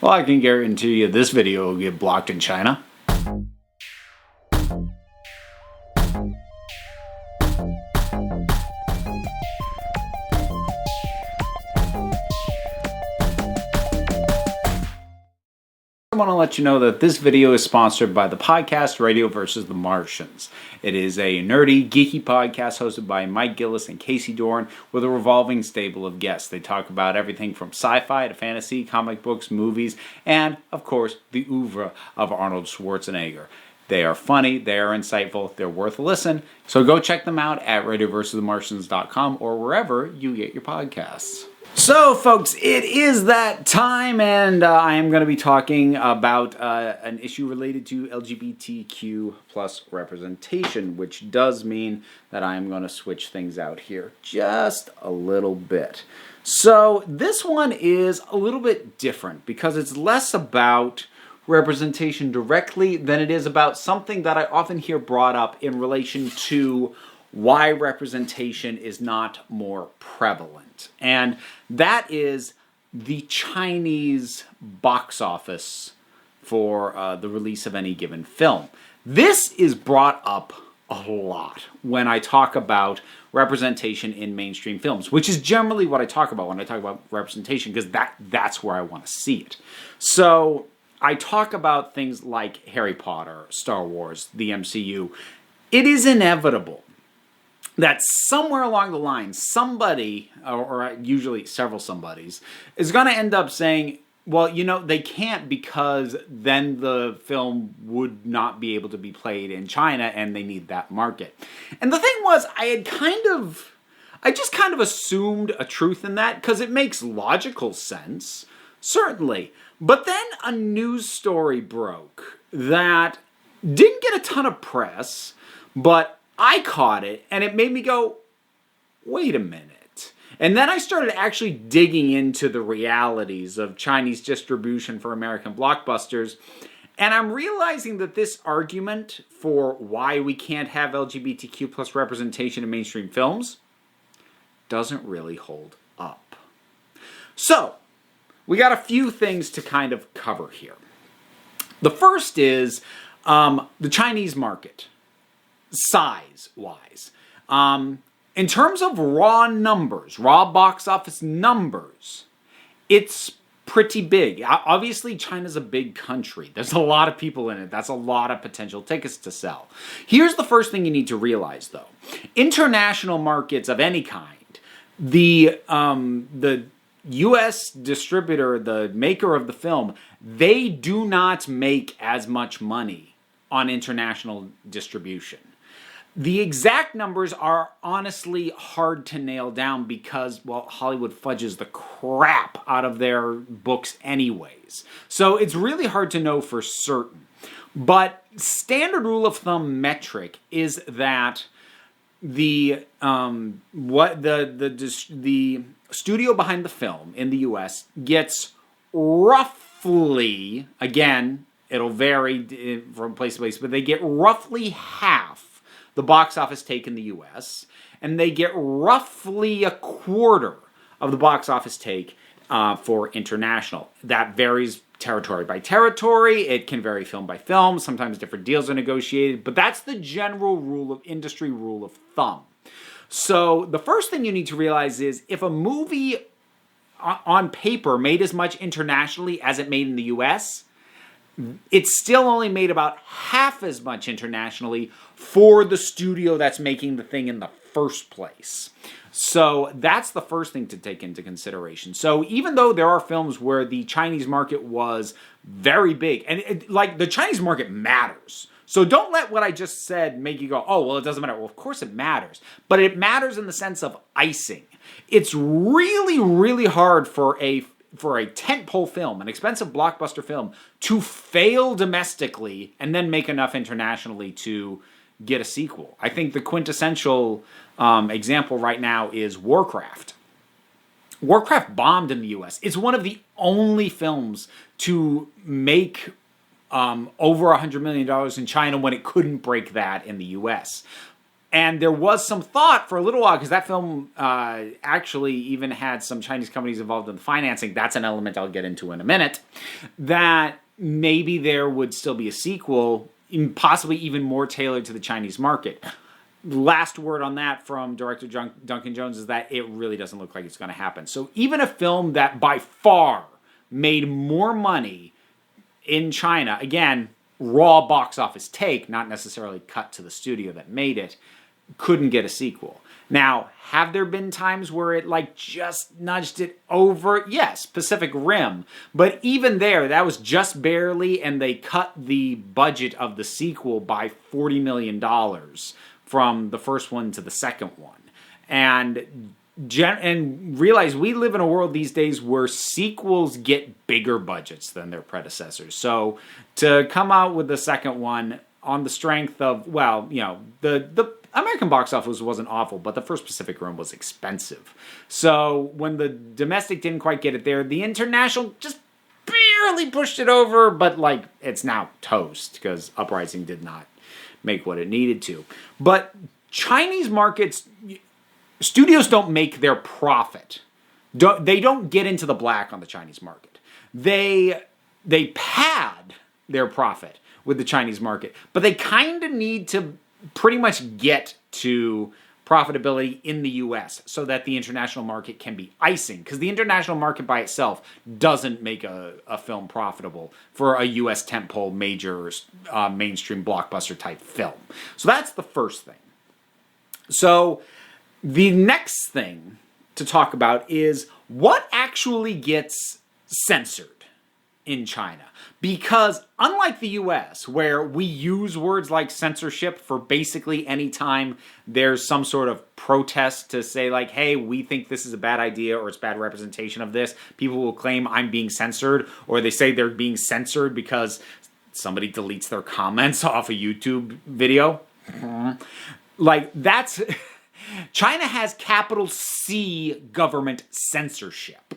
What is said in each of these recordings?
Well, I can guarantee you this video will get blocked in China. I want to let you know that this video is sponsored by the podcast Radio vs. the Martians. It is a nerdy, geeky podcast hosted by Mike Gillis and Casey Dorn with a revolving stable of guests. They talk about everything from sci-fi to fantasy, comic books, movies, and, of course, the oeuvre of Arnold Schwarzenegger. They are funny, they are insightful, they're worth a listen, so go check them out at radioversusthemartians.com or wherever you get your podcasts. So, folks, it is that time, and I am going to be talking about an issue related to LGBTQ plus representation, which does mean that I'm going to switch things out here just a little bit. So, this one is a little bit different because it's less about representation directly than it is about something that I often hear brought up in relation to why representation is not more prevalent. And that is the Chinese box office for the release of any given film. This is brought up a lot when I talk about representation in mainstream films, which is generally what I talk about when I talk about representation, because that's where I want to see it. So I talk about things like Harry Potter, Star Wars, the MCU. It is inevitable that somewhere along the line, somebody, or usually several somebodies, is going to end up saying, well, you know, they can't because then the film would not be able to be played in China and they need that market. And the thing was, I just kind of assumed a truth in that because it makes logical sense, certainly. But then a news story broke that didn't get a ton of press, but I caught it, and it made me go, wait a minute. And then I started actually digging into the realities of Chinese distribution for American blockbusters, and I'm realizing that this argument for why we can't have LGBTQ plus representation in mainstream films doesn't really hold up. So, we got a few things to kind of cover here. The first is the Chinese market. Size-wise. In terms of raw numbers, raw box office numbers, it's pretty big. Obviously, China's a big country. There's a lot of people in it. That's a lot of potential tickets to sell. Here's the first thing you need to realize, though. International markets of any kind, the U.S. distributor, the maker of the film, they do not make as much money on international distribution. The exact numbers are honestly hard to nail down because, well, Hollywood fudges the crap out of their books anyways. So it's really hard to know for certain. But standard rule of thumb metric is that the studio behind the film in the US gets roughly, again, it'll vary from place to place, but they get roughly half the box office take in the US, and they get roughly a quarter of the box office take for international. That varies territory by territory. It can vary film by film. Sometimes different deals are negotiated, but that's the general industry rule of thumb. So the first thing you need to realize is if a movie on paper made as much internationally as it made in the US, it's still only made about half as much internationally for the studio that's making the thing in the first place. So that's the first thing to take into consideration. So even though there are films where the Chinese market was very big, and the Chinese market matters. So don't let what I just said make you go, oh, well, it doesn't matter. Well, of course it matters. But it matters in the sense of icing. It's really, really hard for a tentpole film, an expensive blockbuster film, to fail domestically and then make enough internationally to get a sequel. I think the quintessential example right now is Warcraft. Warcraft bombed in the US. It's one of the only films to make over $100 million in China when it couldn't break that in the US. And there was some thought for a little while, because that film actually even had some Chinese companies involved in the financing. That's an element I'll get into in a minute. That maybe there would still be a sequel, possibly even more tailored to the Chinese market. Last word on that from director Duncan Jones is that it really doesn't look like it's going to happen. So even a film that by far made more money in China, again, raw box office take, not necessarily cut to the studio that made it, couldn't get a sequel. Now, have there been times where it like just nudged it over? Yes, Pacific Rim. But even there, that was just barely, and they cut the budget of the sequel by $40 million from the first one to the second one. And realize we live in a world these days where sequels get bigger budgets than their predecessors. So to come out with the second one on the strength of, well, you know, the American box office wasn't awful, but the first Pacific Rim was expensive. So when the domestic didn't quite get it there, the international just barely pushed it over, but like it's now toast because Uprising did not make what it needed to. But Chinese markets, studios don't make their profit. They don't get into the black on the Chinese market. They pad their profit with the Chinese market, but they kind of need to pretty much get to profitability in the US so that the international market can be icing, because the international market by itself doesn't make a film profitable for a US tentpole major mainstream blockbuster type film. So that's the first thing. So the next thing to talk about is what actually gets censored in China. Because unlike the US, where we use words like censorship for basically any time there's some sort of protest to say like, hey, we think this is a bad idea or it's bad representation of this, people will claim I'm being censored, or they say they're being censored because somebody deletes their comments off a YouTube video. Like that's... China has capital C government censorship.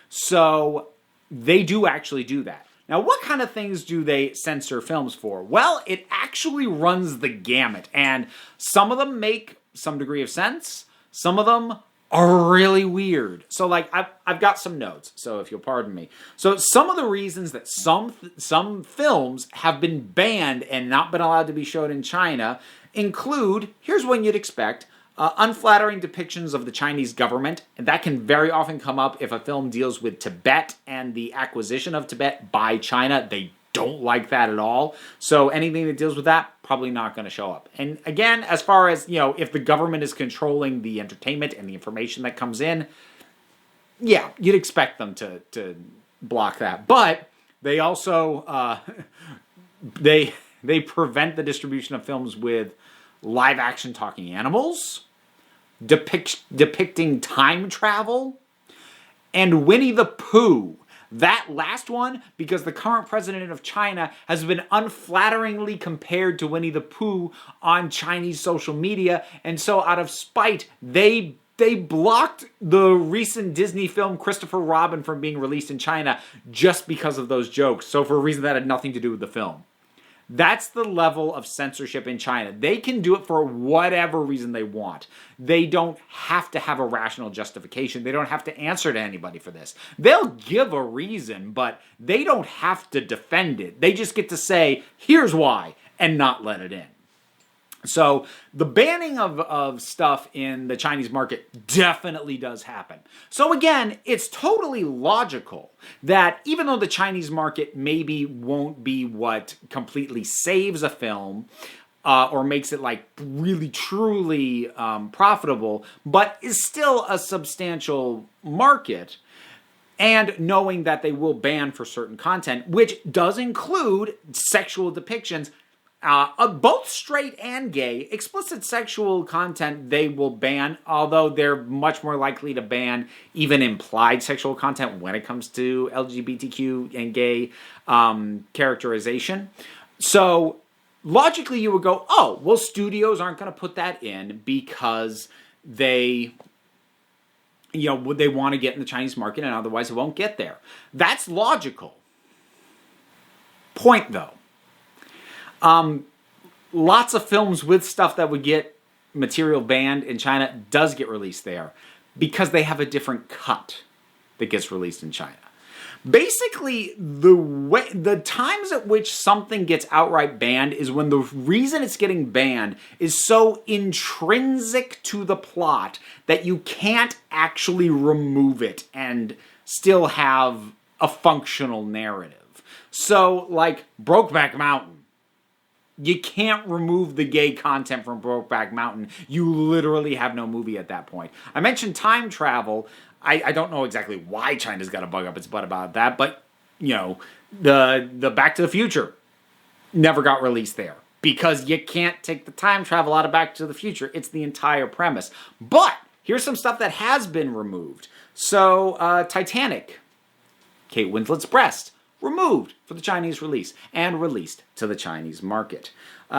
So they do actually do that. Now, what kind of things do they censor films for? Well, it actually runs the gamut, and some of them make some degree of sense. Some of them are really weird. So, like, I've got some notes, so if you'll pardon me. So, some of the reasons that some films have been banned and not been allowed to be shown in China include, here's one you'd expect, unflattering depictions of the Chinese government. And that can very often come up if a film deals with Tibet and the acquisition of Tibet by China. They don't like that at all. So anything that deals with that, probably not going to show up. And again, as far as, you know, if the government is controlling the entertainment and the information that comes in, yeah, you'd expect them to block that. But they also, they prevent the distribution of films with live action talking animals, depicting time travel, and Winnie the Pooh. That last one, because the current president of China has been unflatteringly compared to Winnie the Pooh on Chinese social media, and so out of spite, they blocked the recent Disney film Christopher Robin from being released in China just because of those jokes. So for a reason that had nothing to do with the film. That's the level of censorship in China. They can do it for whatever reason they want. They don't have to have a rational justification. They don't have to answer to anybody for this. They'll give a reason, but they don't have to defend it. They just get to say, here's why, and not let it in. So the banning of stuff in the Chinese market definitely does happen. So again, it's totally logical that even though the Chinese market maybe won't be what completely saves a film or makes it like really truly profitable, but is still a substantial market, and knowing that they will ban for certain content, which does include sexual depictions, both straight and gay, explicit sexual content they will ban, although they're much more likely to ban even implied sexual content when it comes to LGBTQ and gay characterization. So logically you would go, oh, well, studios aren't going to put that in because they, you know, they want to get in the Chinese market and otherwise it won't get there. That's logical. Point though. Lots of films with stuff that would get material banned in China does get released there because they have a different cut that gets released in China. Basically, the times at which something gets outright banned is when the reason it's getting banned is so intrinsic to the plot that you can't actually remove it and still have a functional narrative. So, like Brokeback Mountain. You can't remove the gay content from Brokeback Mountain. You literally have no movie at that point. I mentioned time travel. I don't know exactly why China's got a bug up its butt about that, but, you know, the Back to the Future never got released there because you can't take the time travel out of Back to the Future. It's the entire premise. But here's some stuff that has been removed. So, Titanic, Kate Winslet's breast, removed for the Chinese release and released to the Chinese market.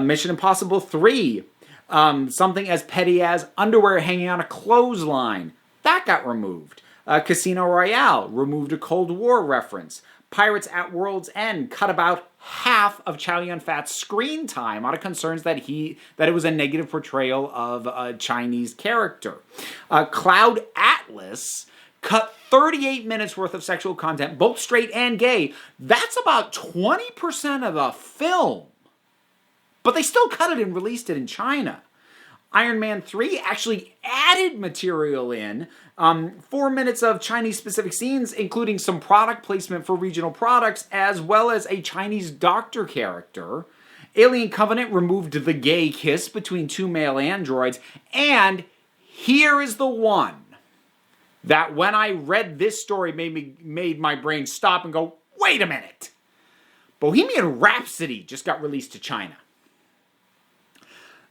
Mission Impossible 3, something as petty as underwear hanging on a clothesline, that got removed. Casino Royale removed a Cold War reference. Pirates at World's End cut about half of Chow Yun-Fat's screen time out of concerns that it was a negative portrayal of a Chinese character. Cloud Atlas cut 38 minutes worth of sexual content, both straight and gay. That's about 20% of the film. But they still cut it and released it in China. Iron Man 3 actually added material in, 4 minutes of Chinese-specific scenes, including some product placement for regional products, as well as a Chinese doctor character. Alien Covenant removed the gay kiss between two male androids, and here is the one that when I read this story made my brain stop and go, wait a minute. Bohemian Rhapsody just got released to China.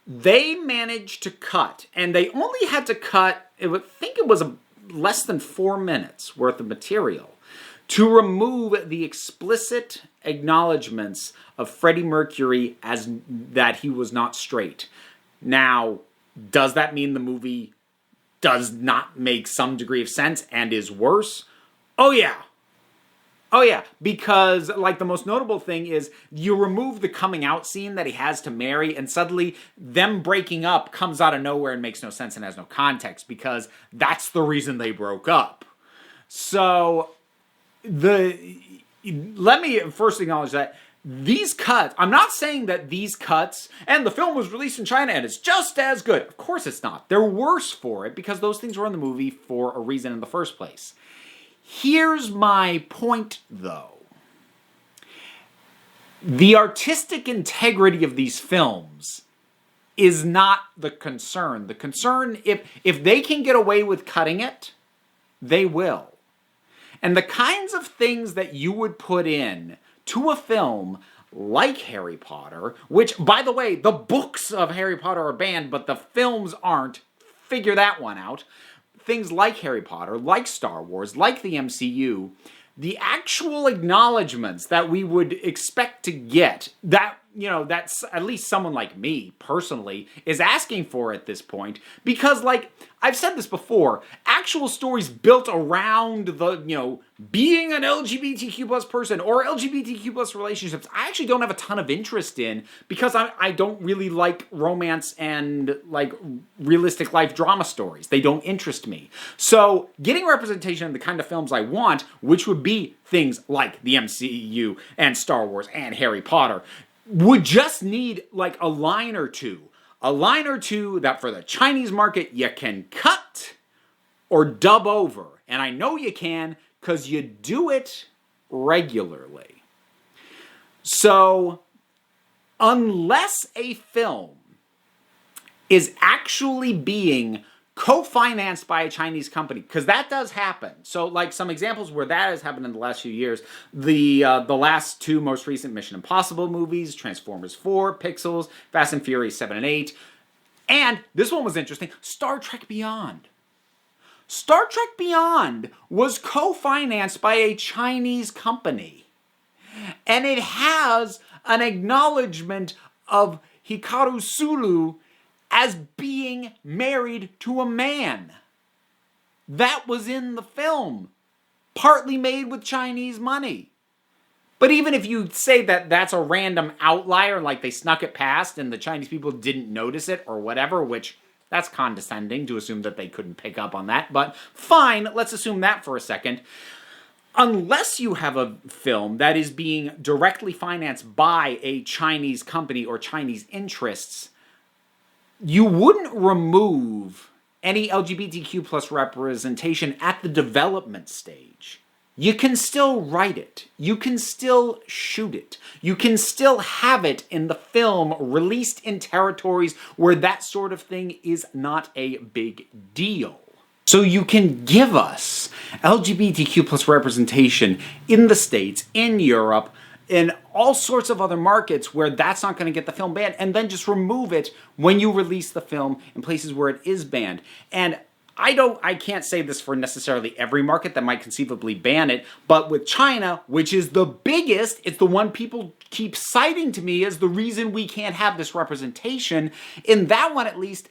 They managed to cut, and they only had to cut, I think it was less than 4 minutes worth of material, to remove the explicit acknowledgments of Freddie Mercury as that he was not straight. Now, does that mean the movie does not make some degree of sense and is worse? Oh yeah. Oh yeah, because like the most notable thing is you remove the coming out scene that he has to Mary, and suddenly them breaking up comes out of nowhere and makes no sense and has no context because that's the reason they broke up. So let me first acknowledge that these cuts, I'm not saying that these cuts, and the film was released in China and it's just as good. Of course it's not. They're worse for it because those things were in the movie for a reason in the first place. Here's my point, though. The artistic integrity of these films is not the concern. The concern, if they can get away with cutting it, they will. And the kinds of things that you would put in to a film like Harry Potter, which, by the way, the books of Harry Potter are banned, but the films aren't. Figure that one out. Things like Harry Potter, like Star Wars, like the MCU, the actual acknowledgments that we would expect to get, that, you know, that's at least someone like me, personally, is asking for at this point, because, like, I've said this before, actual stories built around the, you know, being an LGBTQ plus person or LGBTQ plus relationships, I actually don't have a ton of interest in because I don't really like romance and like realistic life drama stories. They don't interest me. So getting representation in the kind of films I want, which would be things like the MCU and Star Wars and Harry Potter, would just need like a line or two that for the Chinese market you can cut or dub over. And I know you can because you do it regularly. So, unless a film is actually being co-financed by a Chinese company, because that does happen. So, like some examples where that has happened in the last few years, the last two most recent Mission Impossible movies, Transformers 4, Pixels, Fast and Furious 7 and 8, and this one was interesting, Star Trek Beyond. Star Trek Beyond was co-financed by a Chinese company. And it has an acknowledgement of Hikaru Sulu as being married to a man. That was in the film. Partly made with Chinese money. But even if you say that that's a random outlier, like they snuck it past and the Chinese people didn't notice it or whatever, which That's condescending to assume that they couldn't pick up on that, but fine, let's assume that for a second. Unless you have a film that is being directly financed by a Chinese company or Chinese interests, you wouldn't remove any LGBTQ plus representation at the development stage. You can still write it. You can still shoot it. You can still have it in the film released in territories where that sort of thing is not a big deal. So you can give us LGBTQ plus representation in the States, in Europe, in all sorts of other markets where that's not going to get the film banned, and then just remove it when you release the film in places where it is banned. And I can't say this for necessarily every market that might conceivably ban it, but with China, which is the biggest, it's the one people keep citing to me as the reason we can't have this representation. In that one, at least,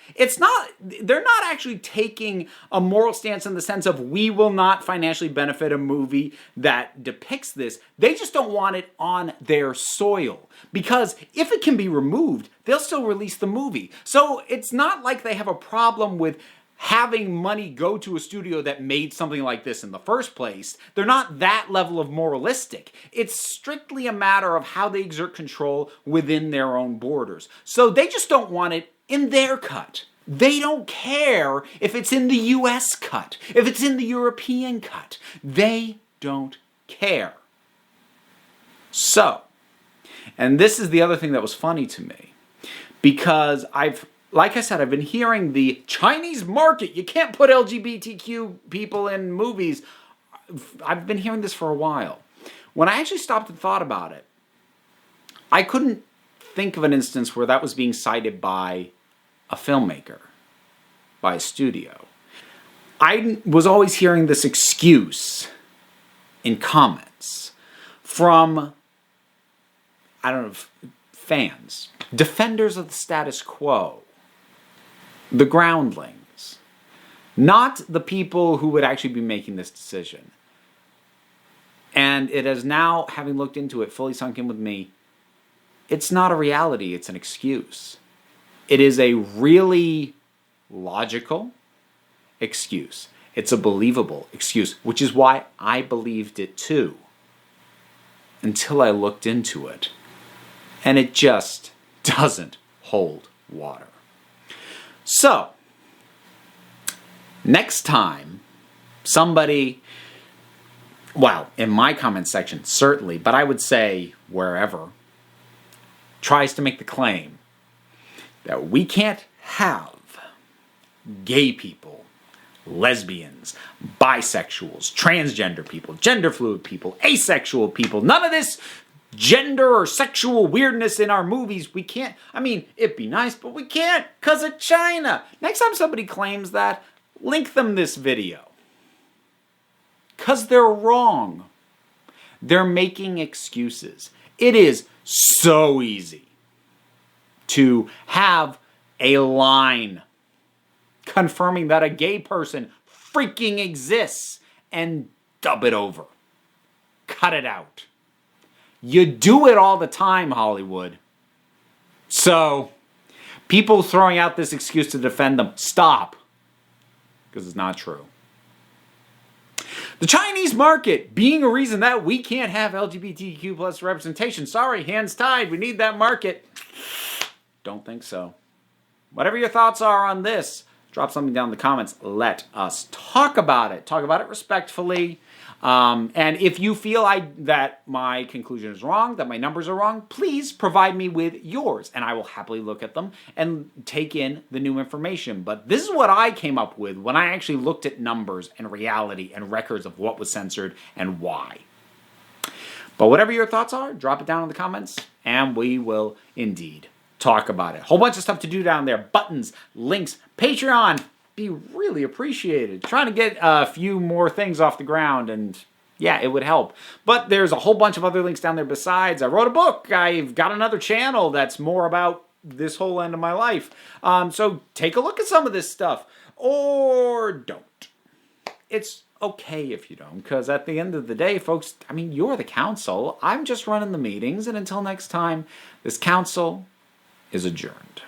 they're not actually taking a moral stance in the sense of we will not financially benefit a movie that depicts this. They just don't want it on their soil. Because if it can be removed, they'll still release the movie. So it's not like they have a problem with having money go to a studio that made something like this in the first place. They're not that level of moralistic. It's strictly a matter of how they exert control within their own borders. So they just don't want it in their cut. They don't care if it's in the US cut, if it's in the European cut. They don't care. So, and this is the other thing that was funny to me, because like I said, I've been hearing the Chinese market, you can't put LGBTQ people in movies. I've been hearing this for a while. When I actually stopped and thought about it, I couldn't think of an instance where that was being cited by a filmmaker, by a studio. I was always hearing this excuse in comments from, I don't know, fans, defenders of the status quo, the groundlings, not the people who would actually be making this decision. And it has now, having looked into it, fully sunk in with me, it's not a reality, it's an excuse. It is a really logical excuse. It's a believable excuse, which is why I believed it too, until I looked into it. And it just doesn't hold water. So, next time somebody, well, in my comment section, certainly, but I would say wherever, tries to make the claim that we can't have gay people, lesbians, bisexuals, transgender people, gender fluid people, asexual people, none of this gender or sexual weirdness in our movies. We can't. I mean, it'd be nice, but we can't because of China. Next time somebody claims that, link them this video. Because they're wrong. They're making excuses. It is so easy to have a line confirming that a gay person freaking exists and dub it over. Cut it out. You do it all the time, Hollywood. So, people throwing out this excuse to defend them, stop. Because it's not true. The Chinese market being a reason that we can't have LGBTQ plus representation. Sorry, hands tied. We need that market. Don't think so. Whatever your thoughts are on this, drop something down in the comments. Let us talk about it. Talk about it respectfully. And if you feel that my conclusion is wrong, that my numbers are wrong, please provide me with yours, and I will happily look at them and take in the new information. But this is what I came up with when I actually looked at numbers and reality and records of what was censored and why. But whatever your thoughts are, drop it down in the comments, and we will indeed talk about it. Whole bunch of stuff to do down there. Buttons, links, Patreon. Be really appreciated. Trying to get a few more things off the ground, and yeah, it would help. But there's a whole bunch of other links down there besides. I wrote a book. I've got another channel that's more about this whole end of my life. So take a look at some of this stuff. Or don't. It's okay if you don't, because at the end of the day, folks, I mean, you're the council. I'm just running the meetings, and until next time, this council is adjourned.